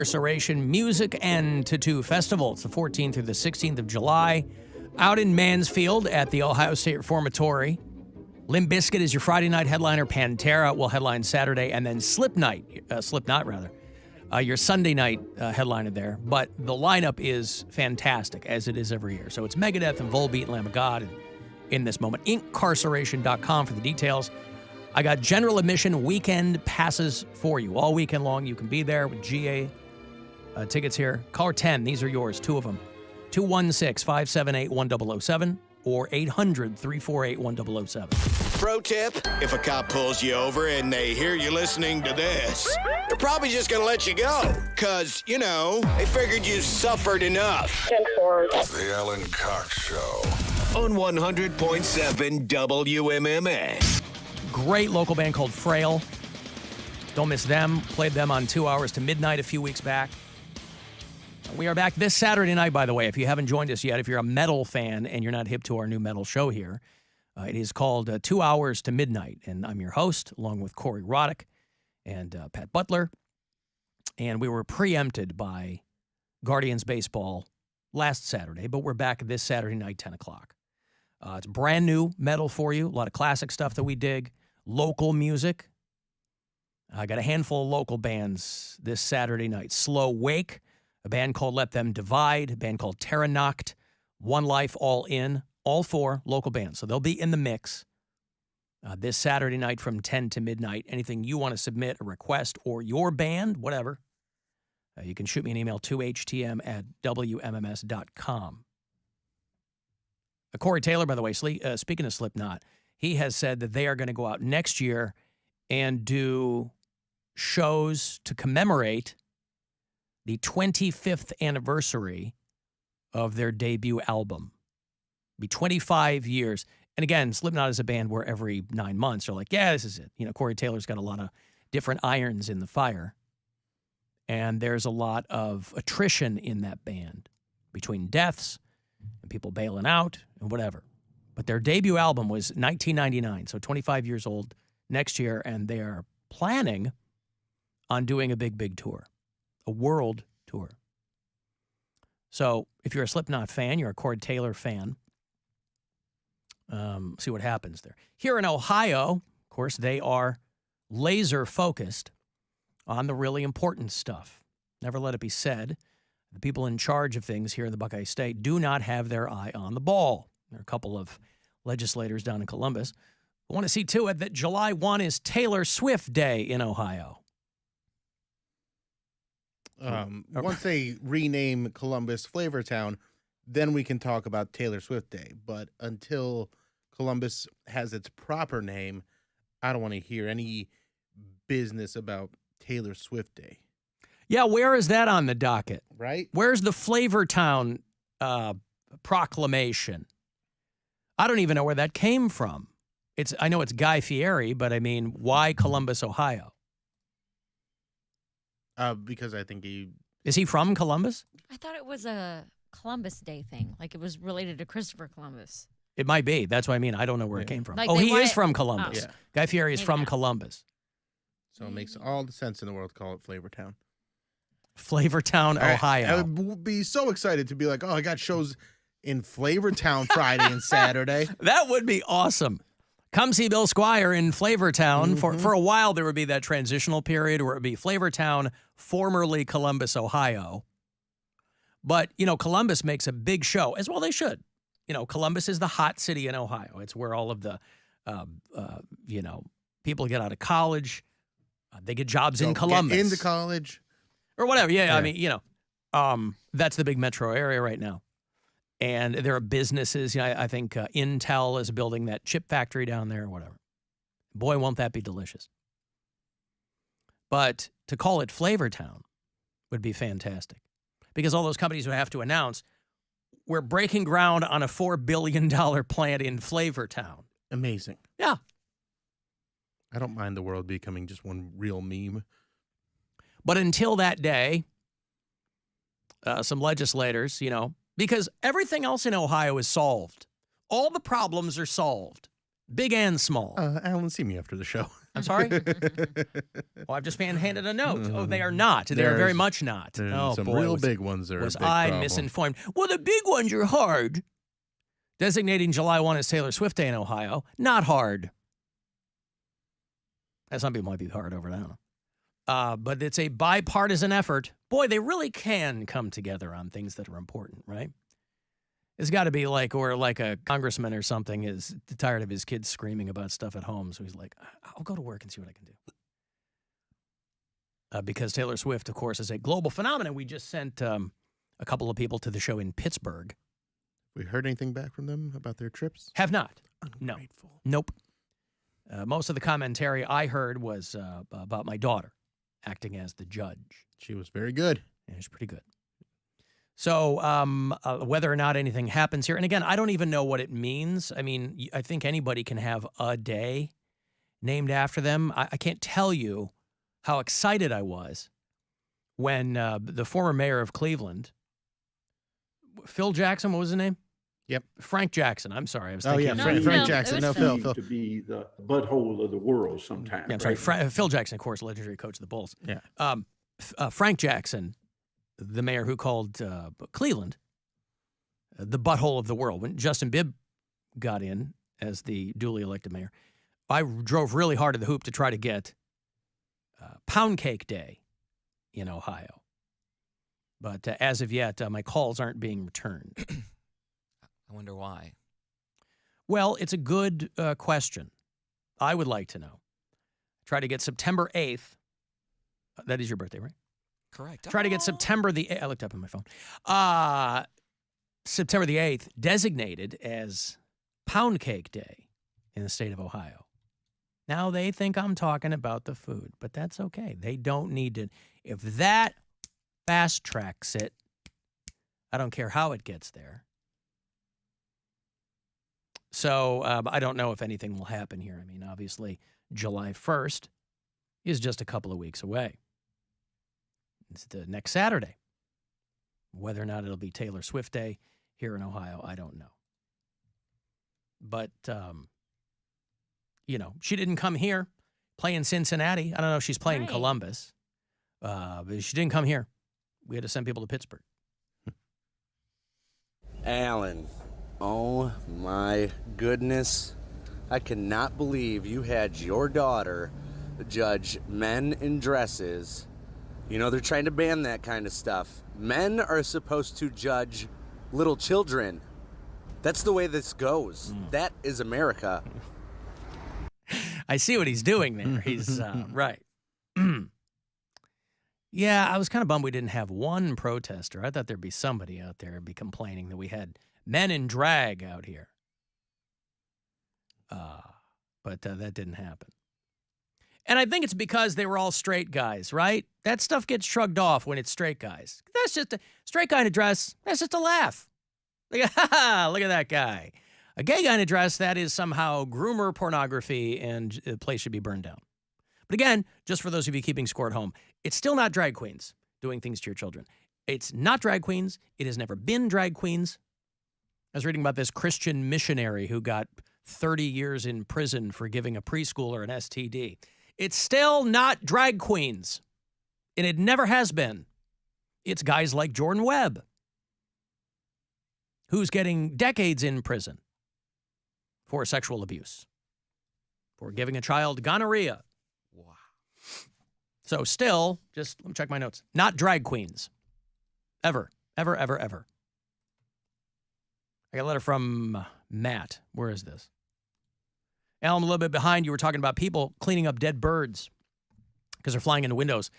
Incarceration Music and Tattoo Festival. It's the 14th through the 16th of July out in Mansfield at the Ohio State Reformatory. Limp Bizkit is your Friday night headliner. Pantera will headline Saturday, and then Slipknot, your Sunday night headliner there. But the lineup is fantastic, as it is every year. So it's Megadeth and Volbeat and Lamb of God in this moment. Incarceration.com for the details. I got general admission weekend passes for you. All weekend long, you can be there with GA tickets here. Caller 10, these are yours, two of them. 216-578-1007 or 800-348-1007. Pro tip, if a cop pulls you over and they hear you listening to this, they're probably just going to let you go. Because, you know, they figured you suffered enough. The Alan Cox Show. On 100.7 WMMS. Great local band called Frail. Don't miss them. Played them on 2 Hours to Midnight a few weeks back. We are back this Saturday night, by the way, if you haven't joined us yet. If you're a metal fan and you're not hip to our new metal show here, it is called 2 Hours to Midnight. And I'm your host, along with Corey Roddick and Pat Butler. And we were preempted by Guardians baseball last Saturday, but we're back this Saturday night, 10 o'clock. It's brand new metal for you. A lot of classic stuff that we dig. Local music. I got a handful of local bands this Saturday night. Slow Wake, a band called Let Them Divide, a band called Terra Noct, One Life, All In, all four local bands. So they'll be in the mix this Saturday night from 10 to midnight. Anything you want to submit, a request, or your band, whatever, you can shoot me an email to htm@wmms.com. Corey Taylor, by the way, speaking of Slipknot, he has said that they are going to go out next year and do shows to commemorate the 25th anniversary of their debut album. It'll be 25 years. And again, Slipknot is a band where every 9 months they're like, yeah, this is it. You know, Corey Taylor's got a lot of different irons in the fire. And there's a lot of attrition in that band between deaths and people bailing out and whatever. But their debut album was 1999, so 25 years old next year, and they are planning on doing a big tour, a world tour. So if you're a Slipknot fan, you're a Corey Taylor fan, see what happens there. Here in Ohio, of course, they are laser focused on the really important stuff. Never let it be said, the people in charge of things here in the Buckeye State do not have their eye on the ball. There are a couple of legislators down in Columbus who want to see to it that July 1 is Taylor Swift Day in Ohio. Once they rename Columbus Flavortown, then we can talk about Taylor Swift Day. But until Columbus has its proper name, I don't want to hear any business about Taylor Swift Day. Yeah, where is that on the docket? Right? Where's the Flavortown proclamation? I don't even know where that came from. I know it's Guy Fieri, but I mean, why Columbus, Ohio? Because I think Is he from Columbus? I thought it was a Columbus Day thing. Like it was related to Christopher Columbus. It might be. That's what I mean. I don't know where it came from. Like he is from Columbus. Yeah. Guy Fieri is Maybe from not. Columbus. So it makes all the sense in the world to call it Flavortown. Flavortown, Ohio. I would be so excited to be like, oh, I got shows in Flavortown Friday and Saturday. That would be awesome. Come see Bill Squire in Flavortown. For a while, there would be that transitional period where it would be Flavortown, formerly Columbus, Ohio. But, you know, Columbus makes a big show, as well they should. You know, Columbus is the hot city in Ohio. It's where all of the, people get out of college. They get jobs in Columbus. Get into college. Or whatever. Yeah, I mean, that's the big metro area right now. And there are businesses. You know, I think Intel is building that chip factory down there or whatever. Boy, won't that be delicious. But to call it Flavortown would be fantastic. Because all those companies would have to announce, we're breaking ground on a $4 billion plant in Flavortown. Amazing. Yeah. I don't mind the world becoming just one real meme. But until that day, some legislators, because everything else in Ohio is solved. All the problems are solved, big and small. Alan, see me after the show. I'm sorry? Well, I've just been handed a note. Oh, they are not. They are very much not. Oh, some boy, real big ones are was a big I problem. misinformed? Well, the big ones are hard. Designating July 1 as Taylor Swift Day in Ohio, not hard. Some people might be hard over it, I don't know. But it's a bipartisan effort. Boy, they really can come together on things that are important, right? It's got to be like, or like a congressman or something is tired of his kids screaming about stuff at home. So he's like, I'll go to work and see what I can do. Because Taylor Swift, of course, is a global phenomenon. We just sent a couple of people to the show in Pittsburgh. We heard anything back from them about their trips? Have not. Ungrateful. No. Nope. Most of the commentary I heard was about my daughter acting as the judge. She was very good. Yeah, she's pretty good. So whether or not anything happens here, and again, I don't even know what it means. I mean, I think anybody can have a day named after them. I can't tell you how excited I was when the former mayor of Cleveland, Phil Jackson, what was his name? Yep. Frank Jackson. I'm sorry. I was thinking. Frank Jackson. No, Phil. To be the butthole of the world sometimes. Yeah, I'm sorry. Phil Jackson, of course, legendary coach of the Bulls. Yeah. Frank Jackson, the mayor who called Cleveland the butthole of the world. When Justin Bibb got in as the duly elected mayor, I drove really hard at the hoop to try to get Poundcake Day in Ohio. But as of yet, my calls aren't being returned. I wonder why. Well, it's a good question. I would like to know. Try to get September 8th. That is your birthday, right? Correct. Try to get September the 8th. I looked up on my phone. September the 8th designated as Poundcake Day in the state of Ohio. Now, they think I'm talking about the food, but that's okay. They don't need to. If that fast tracks it, I don't care how it gets there. So I don't know if anything will happen here. I mean, obviously, July 1st is just a couple of weeks away. It's the next Saturday. Whether or not it'll be Taylor Swift Day here in Ohio, I don't know. But, she didn't come here, play in Cincinnati. I don't know if she's playing Columbus. But she didn't come here. We had to send people to Pittsburgh. Alan, oh my goodness. I cannot believe you had your daughter judge men in dresses. You know, they're trying to ban that kind of stuff. Men are supposed to judge little children. That's the way this goes. That is America. I see what he's doing there. He's right. Yeah, I was kind of bummed we didn't have one protester. I thought there'd be somebody out there be complaining that we had men in drag out here. But that didn't happen. And I think it's because they were all straight guys, right? That stuff gets shrugged off when it's straight guys. That's just a straight guy in a dress. That's just a laugh. Like, look at that guy. A gay guy in a dress, that is somehow groomer pornography, and the place should be burned down. But again, just for those of you keeping score at home, it's still not drag queens doing things to your children. It's not drag queens. It has never been drag queens. I was reading about this Christian missionary who got 30 years in prison for giving a preschooler an STD. It's still not drag queens, and it never has been. It's guys like Jordan Webb, who's getting decades in prison for sexual abuse, for giving a child gonorrhea. Wow. So still, just let me check my notes, not drag queens. Ever, ever, ever, ever. I got a letter from Matt. Where is this? Al, I'm a little bit behind. You were talking about people cleaning up dead birds because they're flying into windows.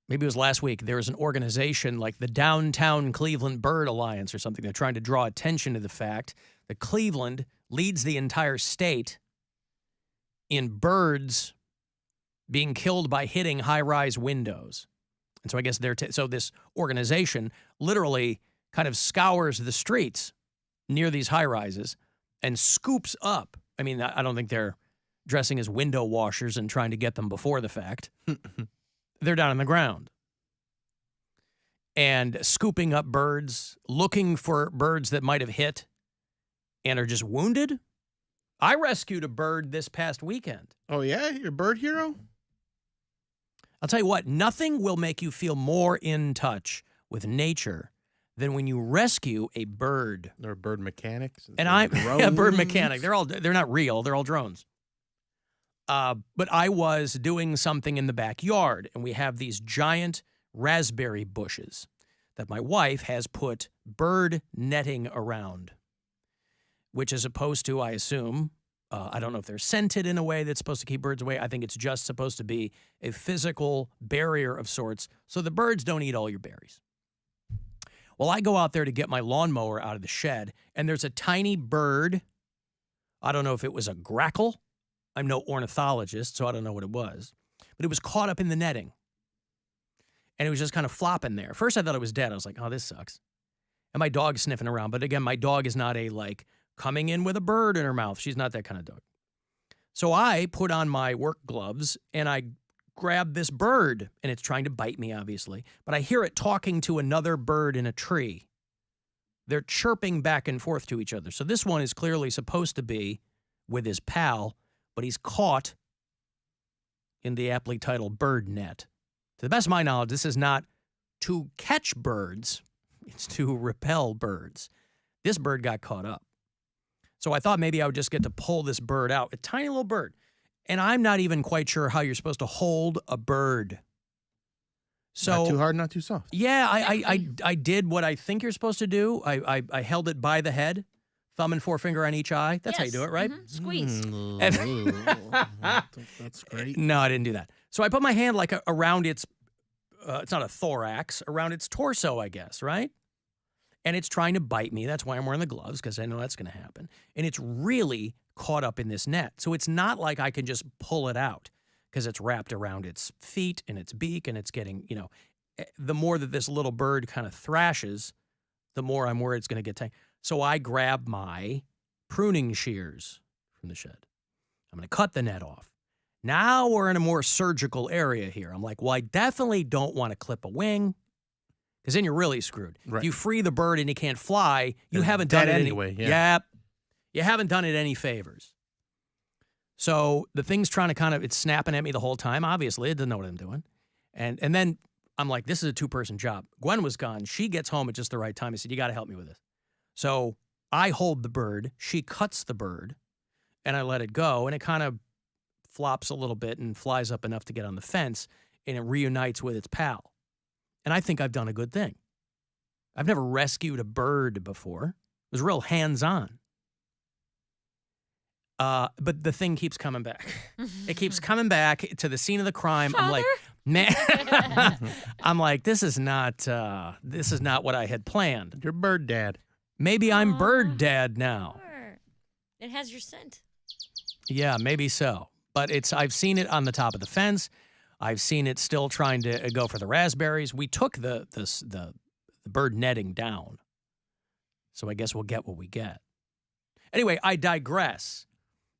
Maybe it was last week. There was an organization like the Downtown Cleveland Bird Alliance or something. They're trying to draw attention to the fact that Cleveland leads the entire state in birds being killed by hitting high-rise windows. And so I guess so this organization literally kind of scours the streets near these high-rises and scoops up. I mean, I don't think they're dressing as window washers and trying to get them before the fact. They're down on the ground and scooping up birds, looking for birds that might have hit and are just wounded. I rescued a bird this past weekend. Oh, yeah? You're a bird hero? I'll tell you what, nothing will make you feel more in touch with nature than when you rescue a bird. They're bird mechanics. And I'm a bird mechanic. They're not real. They're all drones. But I was doing something in the backyard, and we have these giant raspberry bushes that my wife has put bird netting around, which is supposed to, I assume, I don't know if they're scented in a way that's supposed to keep birds away. I think it's just supposed to be a physical barrier of sorts so the birds don't eat all your berries. Well, I go out there to get my lawnmower out of the shed, and there's a tiny bird. I don't know if it was a grackle. I'm no ornithologist, so I don't know what it was. But it was caught up in the netting. And it was just kind of flopping there. First, I thought it was dead. I was like, oh, this sucks. And my dog's sniffing around. But again, my dog is not a, like, coming in with a bird in her mouth. She's not that kind of dog. So I put on my work gloves, and I grab this bird, and it's trying to bite me, obviously. But I hear it talking to another bird in a tree. They're chirping back and forth to each other. So this one is clearly supposed to be with his pal, but he's caught in the aptly titled bird net. To the best of my knowledge, this is not to catch birds. It's to repel birds. This bird got caught up. So I thought maybe I would just get to pull this bird out, a tiny little bird. And I'm not even quite sure how you're supposed to hold a bird. So Not too hard, not too soft. yeah, I did what I think you're supposed to do. I held it by the head, thumb and forefinger on each eye. That's how you do it, right? Mhm. Squeeze. That's great. No, I didn't do that. So I put my hand like around its, it's not a thorax, around its torso, I guess, right? And it's trying to bite me. That's why I'm wearing the gloves, because I know that's going to happen. And it's really caught up in this net. So it's not like I can just pull it out because it's wrapped around its feet and its beak, and it's getting, the more that this little bird kind of thrashes, the more I'm worried it's going to get tangled. So I grab my pruning shears from the shed. I'm going to cut the net off. Now we're in a more surgical area here. I'm like, well, I definitely don't want to clip a wing, because then you're really screwed. Right. If you free the bird and he can't fly, you It's haven't dead done it anyway, any, yeah. Yep. You haven't done it any favors. So the thing's trying to it's snapping at me the whole time. Obviously, it doesn't know what I'm doing. And then I'm like, this is a two-person job. Gwen was gone. She gets home at just the right time. I said, you got to help me with this. So I hold the bird. She cuts the bird, and I let it go. And it kind of flops a little bit and flies up enough to get on the fence, and it reunites with its pal. And I think I've done a good thing. I've never rescued a bird before. It was real hands-on. But the thing keeps coming back. It keeps coming back to the scene of the crime. Father? I'm like, man, I'm like, this is not what I had planned. You're bird dad. Maybe I'm Aw. bird dad now. Sure. It has your scent. Yeah, maybe so. But I've seen it on the top of the fence. I've seen it still trying to go for the raspberries. We took the bird netting down. So I guess we'll get what we get. Anyway, I digress.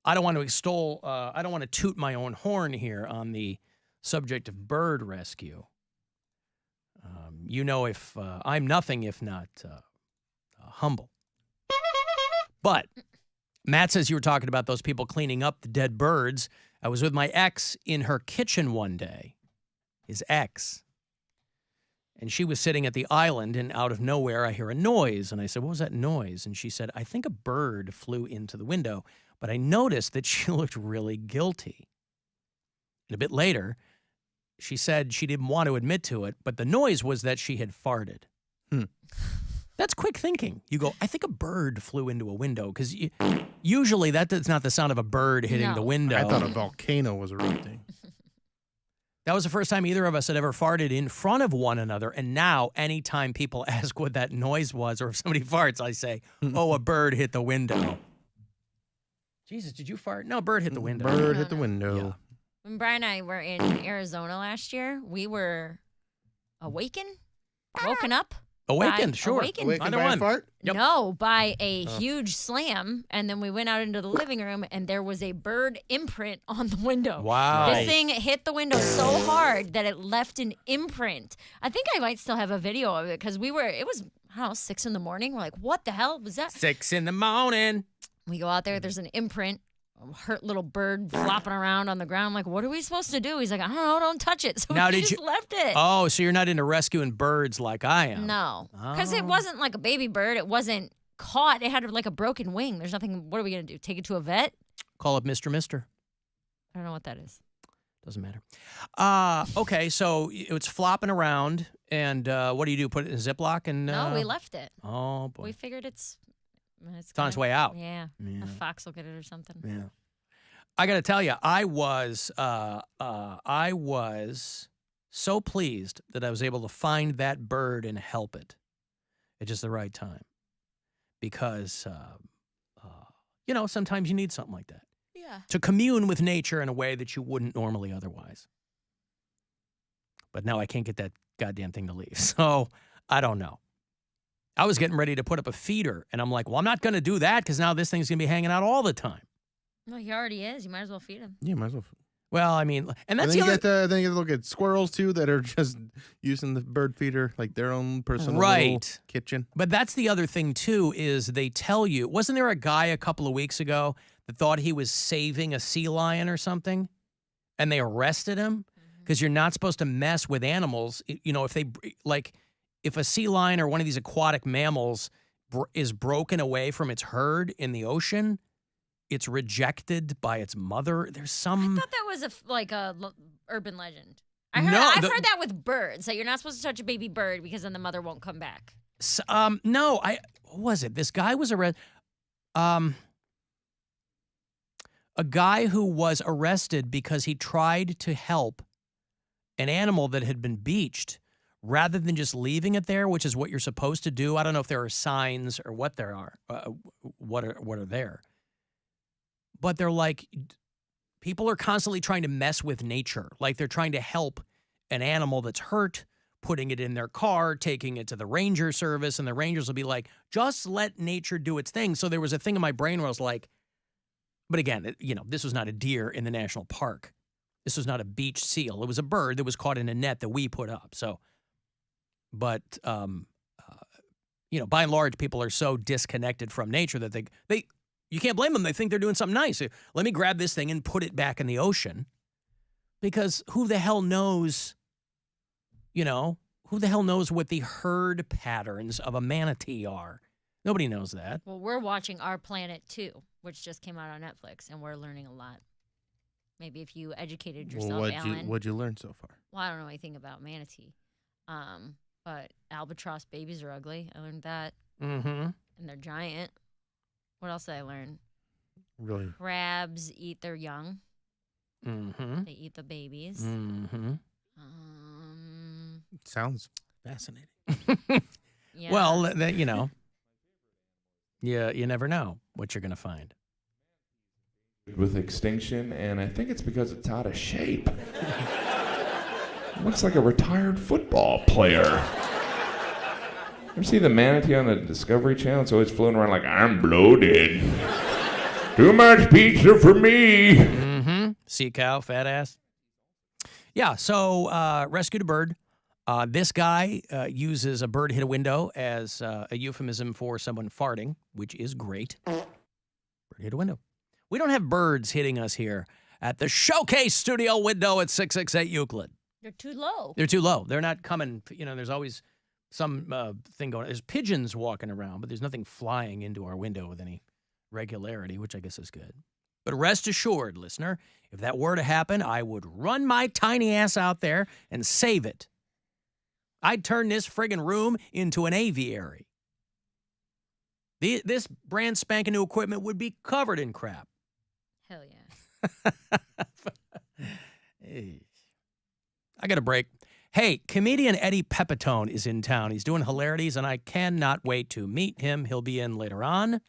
I don't want to I don't want to toot my own horn here on the subject of bird rescue. If I'm nothing if not humble. But Matt says you were talking about those people cleaning up the dead birds. I was with my ex in her kitchen one day, his ex. And she was sitting at the island, and out of nowhere, I hear a noise. And I said, what was that noise? And she said, I think a bird flew into the window. But I noticed that she looked really guilty. And a bit later, she said she didn't want to admit to it, but the noise was that she had farted. That's quick thinking. You go, I think a bird flew into a window, because usually that's not the sound of a bird hitting the window. I thought a volcano was erupting. That was the first time either of us had ever farted in front of one another. And now, anytime people ask what that noise was, or if somebody farts, I say, oh, a bird hit the window. Jesus, did you fart? No, bird hit the window. Bird No, hit the no. window. Yeah. When Brian and I were in Arizona last year, we were woken up. Awakened, by- sure. awakened. Awakened Either by a one. fart? Yep. No, by a huge slam. And then we went out into the living room, and there was a bird imprint on the window. Wow. This thing hit the window so hard that it left an imprint. I think I might still have a video of it, because it was, I don't know, 6 a.m. We're like, what the hell was that? 6 a.m. We go out there, there's an imprint hurt little bird flopping around on the ground. I'm like, what are we supposed to do? He's like, I don't know, don't touch it. So Now, we did just you- left it. Oh, so you're not into rescuing birds like I am? No, because it Oh. wasn't like a baby bird. It wasn't caught. It had like a broken wing. There's nothing. What are we gonna do? Take it to a vet? Call up Mr. Mister. I don't know what that is. Doesn't matter. Okay, so it's flopping around, and what do? Put it in a Ziploc? And No, we left it. Oh, boy. We figured it's on its gonna- way out. Yeah, Yeah. a fox will get it or something. Yeah. I got to tell you, I was so pleased that I was able to find that bird and help it at just the right time. Because, sometimes you need something like that. Yeah. To commune with nature in a way that you wouldn't normally otherwise. But now I can't get that goddamn thing to leave. So I don't know. I was getting ready to put up a feeder, and I'm like, well, I'm not going to do that because now this thing's going to be hanging out all the time. No, he already is. You might as well feed him. Yeah, might as well. Well, I mean, and And that's then the you other... then you get to look at squirrels too that are just using the bird feeder like their own personal little Right. kitchen. But that's the other thing, too, is they tell you, wasn't there a guy a couple of weeks ago that thought he was saving a sea lion or something? And they arrested him? Because you're not supposed to mess with animals. If a sea lion or one of these aquatic mammals is broken away from its herd in the ocean, it's rejected by its mother. There's some... I thought that was a urban legend. No, I've the- heard that with birds. That you're not supposed to touch a baby bird because then the mother won't come back. No, what was it? This guy was arrested. A guy who was arrested because he tried to help an animal that had been beached rather than just leaving it there, which is what you're supposed to do. I don't know if there are signs or what there are, what are there. But they're like, people are constantly trying to mess with nature. Like they're trying to help an animal that's hurt, putting it in their car, taking it to the ranger service, and the rangers will be like, just let nature do its thing. So there was a thing in my brain where I was like, but again, this was not a deer in the national park. This was not a beached seal. It was a bird that was caught in a net that we put up. So, but, by and large, people are so disconnected from nature that they you can't blame them. They think they're doing something nice. Let me grab this thing and put it back in the ocean. Because who the hell knows, who the hell knows what the herd patterns of a manatee are? Nobody knows that. Well, we're watching Our Planet 2, which just came out on Netflix, and we're learning a lot. Maybe if you educated yourself, Alan. What'd you learn so far? Well, I don't know anything about manatee. But albatross babies are ugly. I learned that. Mm-hmm. And they're giant. What else did I learn? Really? Crabs eat their young. Mm-hmm. They eat the babies. Mm-hmm. Sounds fascinating. Yeah. Well, you never know what you're going to find. With extinction, and I think it's because it's out of shape. Looks like a retired football player. Ever see the manatee on the Discovery Channel? It's always floating around like, I'm bloated. Too much pizza for me. Mm-hmm. Sea cow, fat ass. Yeah, so rescued a bird. This guy uses a bird hit a window as a euphemism for someone farting, which is great. Bird hit a window. We don't have birds hitting us here at the Showcase Studio window at 668 Euclid. They're too low. They're too low. They're not coming. There's always some thing going on. There's pigeons walking around, but there's nothing flying into our window with any regularity, which I guess is good. But rest assured, listener, if that were to happen, I would run my tiny ass out there and save it. I'd turn this friggin' room into an aviary. This brand spanking new equipment would be covered in crap. Hell yeah. Hey. I got a break. Hey, comedian Eddie Pepitone is in town. He's doing hilarities, and I cannot wait to meet him. He'll be in later on.